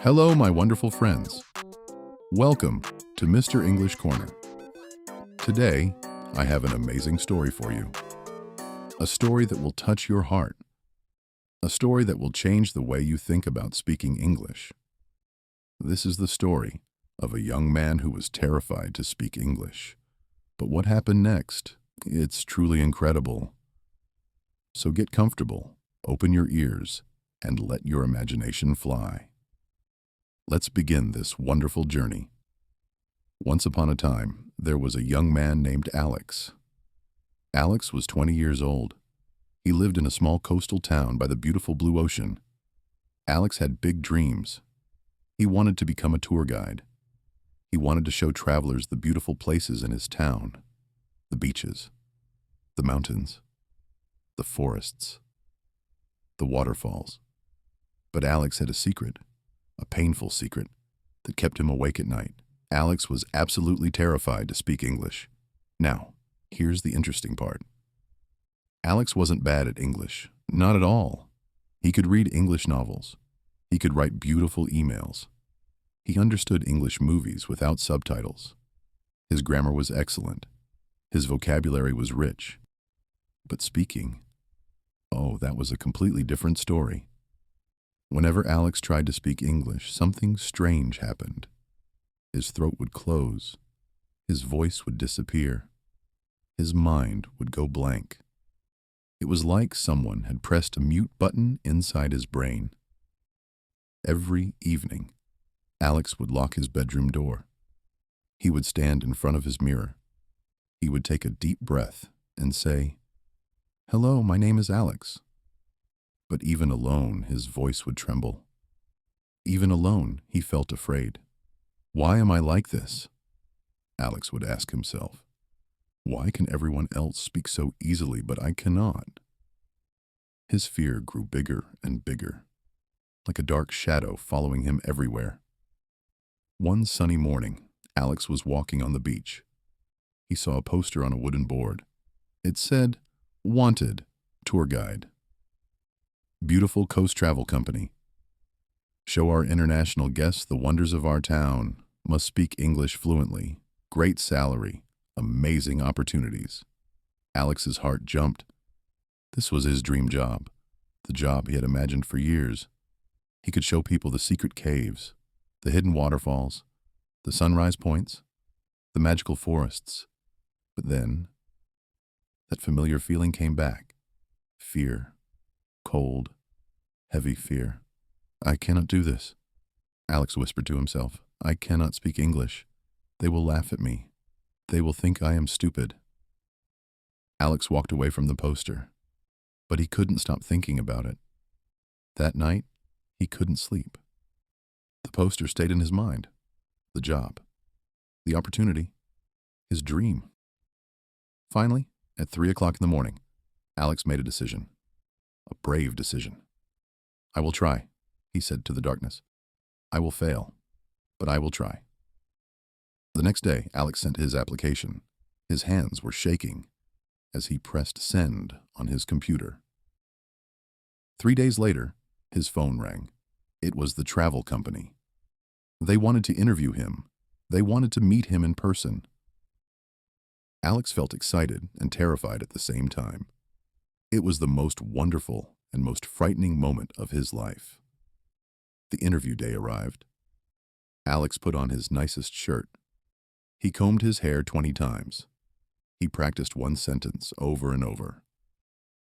Hello, my wonderful friends. Welcome to Mr. English Corner. Today, I have an amazing story for you. A story that will touch your heart. A story that will change the way you think about speaking English. This is the story of a young man who was terrified to speak English. But what happened next? It's truly incredible. So get comfortable, open your ears, and let your imagination fly. Let's begin this wonderful journey. Once upon a time, there was a young man named Alex. Alex was 20 years old. He lived in a small coastal town by the beautiful blue ocean. Alex had big dreams. He wanted to become a tour guide. He wanted to show travelers the beautiful places in his town, the beaches, the mountains, the forests, the waterfalls. But Alex had a secret. A painful secret that kept him awake at night. Alex was absolutely terrified to speak English. Now, here's the interesting part. Alex wasn't bad at English, not at all. He could read English novels. He could write beautiful emails. He understood English movies without subtitles. His grammar was excellent. His vocabulary was rich. But speaking, oh, that was a completely different story. Whenever Alex tried to speak English, something strange happened. His throat would close. His voice would disappear. His mind would go blank. It was like someone had pressed a mute button inside his brain. Every evening, Alex would lock his bedroom door. He would stand in front of his mirror. He would take a deep breath and say, "Hello, my name is Alex." But even alone, his voice would tremble. Even alone, he felt afraid. Why am I like this? Alex would ask himself. Why can everyone else speak so easily, but I cannot? His fear grew bigger and bigger, like a dark shadow following him everywhere. One sunny morning, Alex was walking on the beach. He saw a poster on a wooden board. It said, "Wanted, Tour Guide. Beautiful Coast Travel Company. Show our international guests the wonders of our town. Must speak English fluently. Great salary. Amazing opportunities." Alex's heart jumped. This was his dream job, the job he had imagined for years. He could show people the secret caves, the hidden waterfalls, the sunrise points, the magical forests. But then, that familiar feeling came back. Fear. Cold, heavy fear. I cannot do this, Alex whispered to himself. I cannot speak English. They will laugh at me. They will think I am stupid. Alex walked away from the poster, but he couldn't stop thinking about it. That night, he couldn't sleep. The poster stayed in his mind. The job, the opportunity, his dream. Finally, at 3 o'clock in the morning, Alex made a decision. A brave decision. I will try, he said to the darkness. I will fail, but I will try. The next day, Alex sent his application. His hands were shaking as he pressed send on his computer. 3 days later, his phone rang. It was the travel company. They wanted to interview him. They wanted to meet him in person. Alex felt excited and terrified at the same time. It was the most wonderful and most frightening moment of his life. The interview day arrived. Alex put on his nicest shirt. He combed his hair 20 times. He practiced one sentence over and over.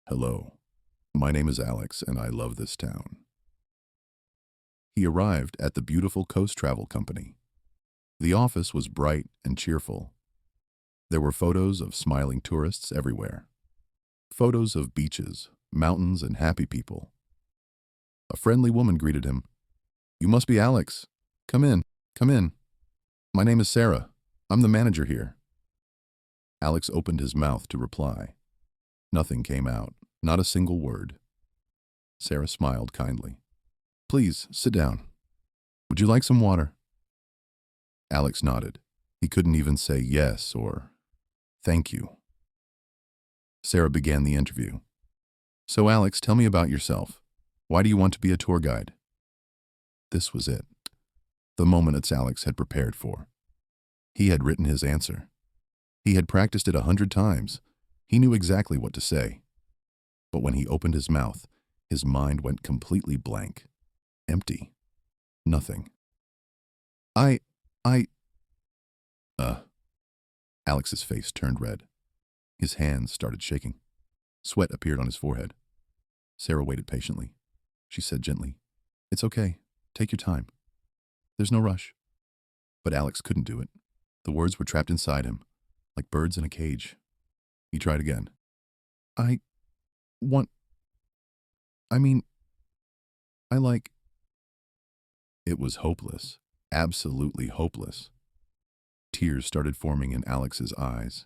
Hello, my name is Alex and I love this town. He arrived at the beautiful Coast Travel Company. The office was bright and cheerful. There were photos of smiling tourists everywhere. Photos of beaches, mountains, and happy people. A friendly woman greeted him. You must be Alex. Come in, come in. My name is Sarah. I'm the manager here. Alex opened his mouth to reply. Nothing came out, not a single word. Sarah smiled kindly. Please, sit down. Would you like some water? Alex nodded. He couldn't even say yes or thank you. Sarah began the interview. So Alex, tell me about yourself. Why do you want to be a tour guide? This was it. The moment it's Alex had prepared for. He had written his answer. He had practiced it 100 times. He knew exactly what to say. But when he opened his mouth, his mind went completely blank. Empty. Nothing. I... Alex's face turned red. His hands started shaking. Sweat appeared on his forehead. Sarah waited patiently. She said gently, "It's okay. Take your time. There's no rush." But Alex couldn't do it. The words were trapped inside him, like birds in a cage. He tried again. I want... I mean... I like... It was hopeless. Absolutely hopeless. Tears started forming in Alex's eyes.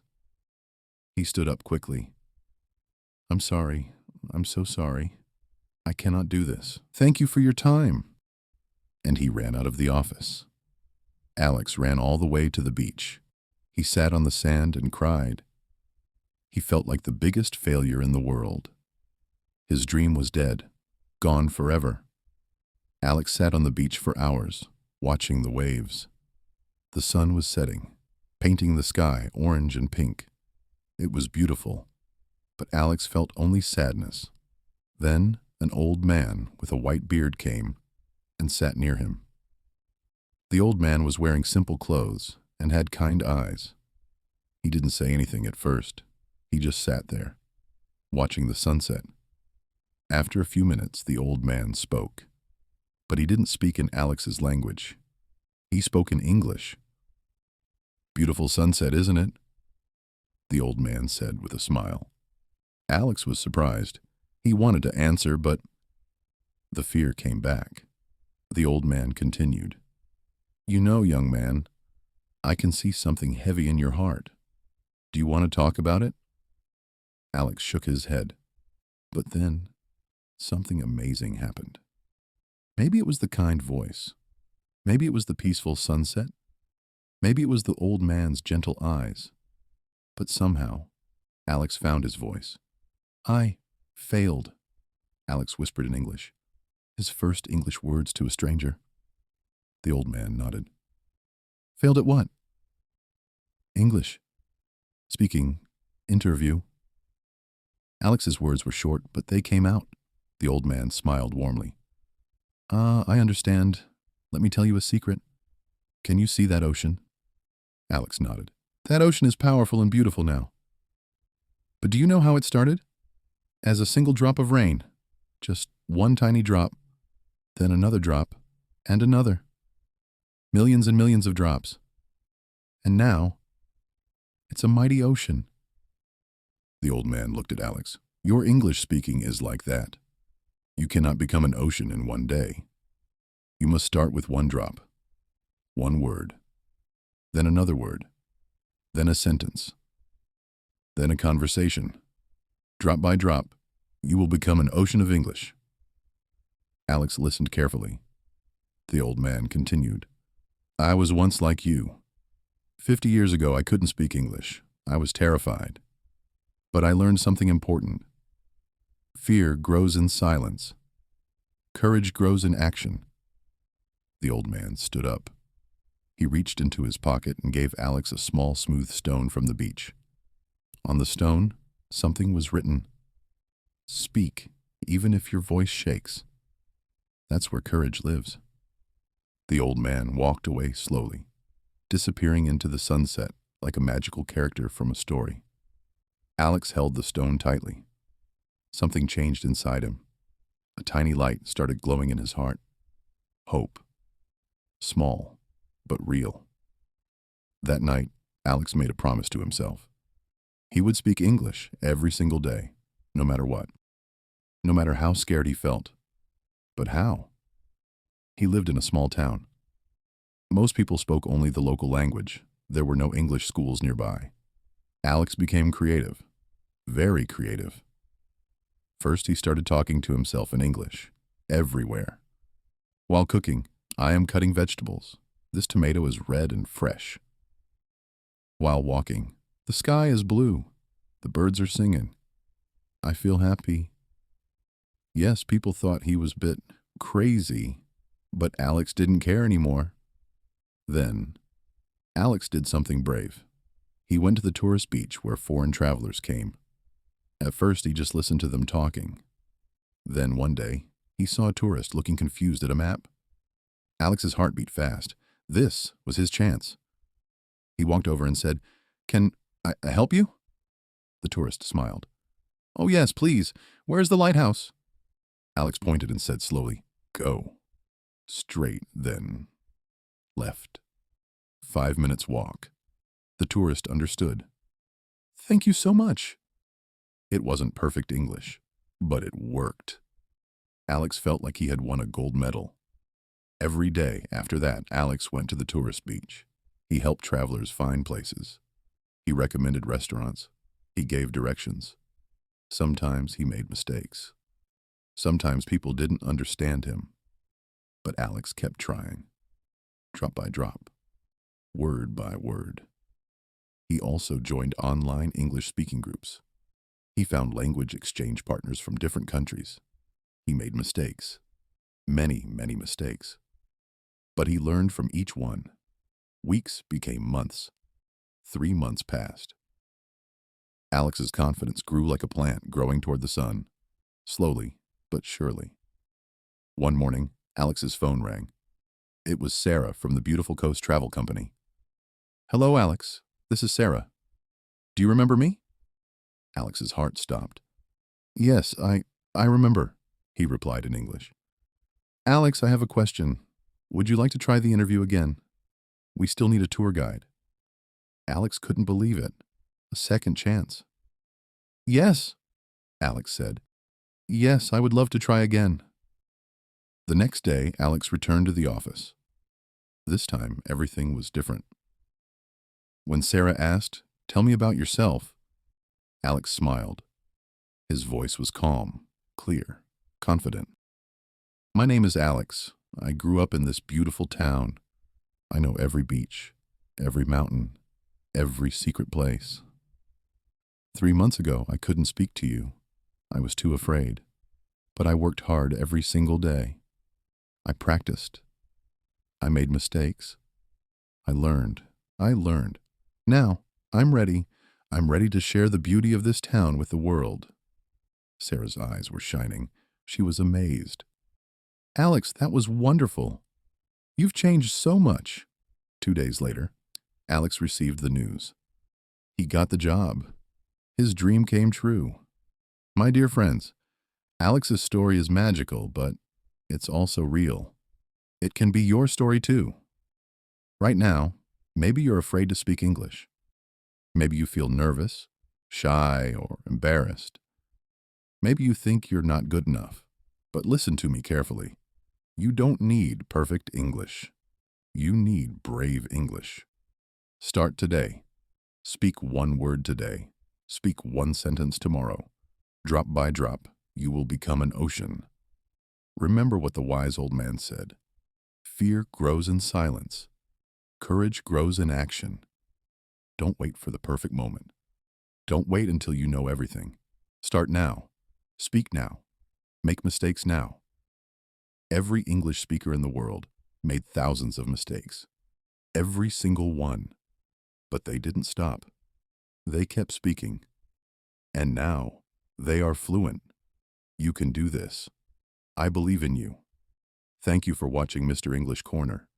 He stood up quickly. "I'm sorry. I'm so sorry. I cannot do this. Thank you for your time." And he ran out of the office. Alex ran all the way to the beach. He sat on the sand and cried. He felt like the biggest failure in the world. His dream was dead, gone forever. Alex sat on the beach for hours, watching the waves. The sun was setting, painting the sky orange and pink. It was beautiful, but Alex felt only sadness. Then an old man with a white beard came and sat near him. The old man was wearing simple clothes and had kind eyes. He didn't say anything at first. He just sat there, watching the sunset. After a few minutes, the old man spoke. But he didn't speak in Alex's language. He spoke in English. "Beautiful sunset, isn't it?" the old man said with a smile. Alex was surprised. He wanted to answer, but the fear came back. The old man continued. "You know, young man, I can see something heavy in your heart. Do you want to talk about it?" Alex shook his head. But then, something amazing happened. Maybe it was the kind voice. Maybe it was the peaceful sunset. Maybe it was the old man's gentle eyes. But somehow, Alex found his voice. "I failed," Alex whispered in English, his first English words to a stranger. The old man nodded. "Failed at what?" "English. Speaking. Interview." Alex's words were short, but they came out. The old man smiled warmly. I understand. Let me tell you a secret. Can you see that ocean?" Alex nodded. "That ocean is powerful and beautiful now. But do you know how it started? As a single drop of rain. Just one tiny drop, then another drop, and another. Millions and millions of drops. And now, it's a mighty ocean." The old man looked at Alex. "Your English speaking is like that. You cannot become an ocean in one day. You must start with one drop, one word, then another word, then a sentence, then a conversation. Drop by drop, you will become an ocean of English." Alex listened carefully. The old man continued. "I was once like you. 50 years ago, I couldn't speak English. I was terrified. But I learned something important. Fear grows in silence. Courage grows in action." The old man stood up. He reached into his pocket and gave Alex a small, smooth stone from the beach. On the stone, something was written. "Speak, even if your voice shakes. That's where courage lives." The old man walked away slowly, disappearing into the sunset like a magical character from a story. Alex held the stone tightly. Something changed inside him. A tiny light started glowing in his heart. Hope. Small, but real. That night, Alex made a promise to himself. He would speak English every single day, no matter what. No matter how scared he felt. But how? He lived in a small town. Most people spoke only the local language. There were no English schools nearby. Alex became creative. Very creative. First, he started talking to himself in English, everywhere. While cooking, "I am cutting vegetables. This tomato is red and fresh." While walking, "The sky is blue. The birds are singing. I feel happy." Yes, people thought he was a bit crazy, but Alex didn't care anymore. Then, Alex did something brave. He went to the tourist beach where foreign travelers came. At first, he just listened to them talking. Then one day, he saw a tourist looking confused at a map. Alex's heart beat fast. This was his chance. He walked over and said, "Can I help you?" The tourist smiled. "Oh yes, please. Where's the lighthouse?" Alex pointed and said slowly, "Go. Straight, then left. 5 minutes walk." The tourist understood. "Thank you so much." It wasn't perfect English, but it worked. Alex felt like he had won a gold medal. Every day after that, Alex went to the tourist beach. He helped travelers find places. He recommended restaurants. He gave directions. Sometimes he made mistakes. Sometimes people didn't understand him. But Alex kept trying, drop by drop, word by word. He also joined online English speaking groups. He found language exchange partners from different countries. He made mistakes, many, many mistakes. But he learned from each one. Weeks became months. 3 months passed. Alex's confidence grew like a plant growing toward the sun, slowly but surely. One morning, Alex's phone rang. It was Sarah from the Beautiful Coast Travel Company. "Hello, Alex. This is Sarah. Do you remember me?" Alex's heart stopped. "Yes, I remember," he replied in English. "Alex, I have a question. Would you like to try the interview again? We still need a tour guide." Alex couldn't believe it. A second chance. "Yes," Alex said. "Yes, I would love to try again." The next day, Alex returned to the office. This time, everything was different. When Sarah asked, "Tell me about yourself," Alex smiled. His voice was calm, clear, confident. "My name is Alex. I grew up in this beautiful town. I know every beach, every mountain, every secret place. 3 months ago, I couldn't speak to you. I was too afraid. But I worked hard every single day. I practiced. I made mistakes. I learned. Now, I'm ready. I'm ready to share the beauty of this town with the world." Sarah's eyes were shining. She was amazed. "Alex, that was wonderful. You've changed so much." 2 days later, Alex received the news. He got the job. His dream came true. My dear friends, Alex's story is magical, but it's also real. It can be your story too. Right now, maybe you're afraid to speak English. Maybe you feel nervous, shy, or embarrassed. Maybe you think you're not good enough. But listen to me carefully. You don't need perfect English. You need brave English. Start today. Speak one word today. Speak one sentence tomorrow. Drop by drop, you will become an ocean. Remember what the wise old man said. Fear grows in silence. Courage grows in action. Don't wait for the perfect moment. Don't wait until you know everything. Start now. Speak now. Make mistakes now. Every English speaker in the world made thousands of mistakes. Every single one. But they didn't stop. They kept speaking. And now, they are fluent. You can do this. I believe in you. Thank you for watching Mr. English Corner.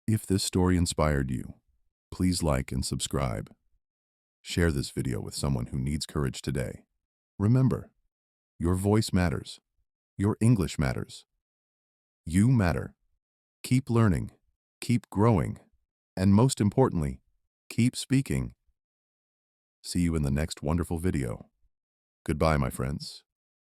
If this story inspired you, please like and subscribe. Share this video with someone who needs courage today. Remember, your voice matters. Your English matters. You matter. Keep learning, keep growing, and most importantly, keep speaking. See you in the next wonderful video. Goodbye, my friends.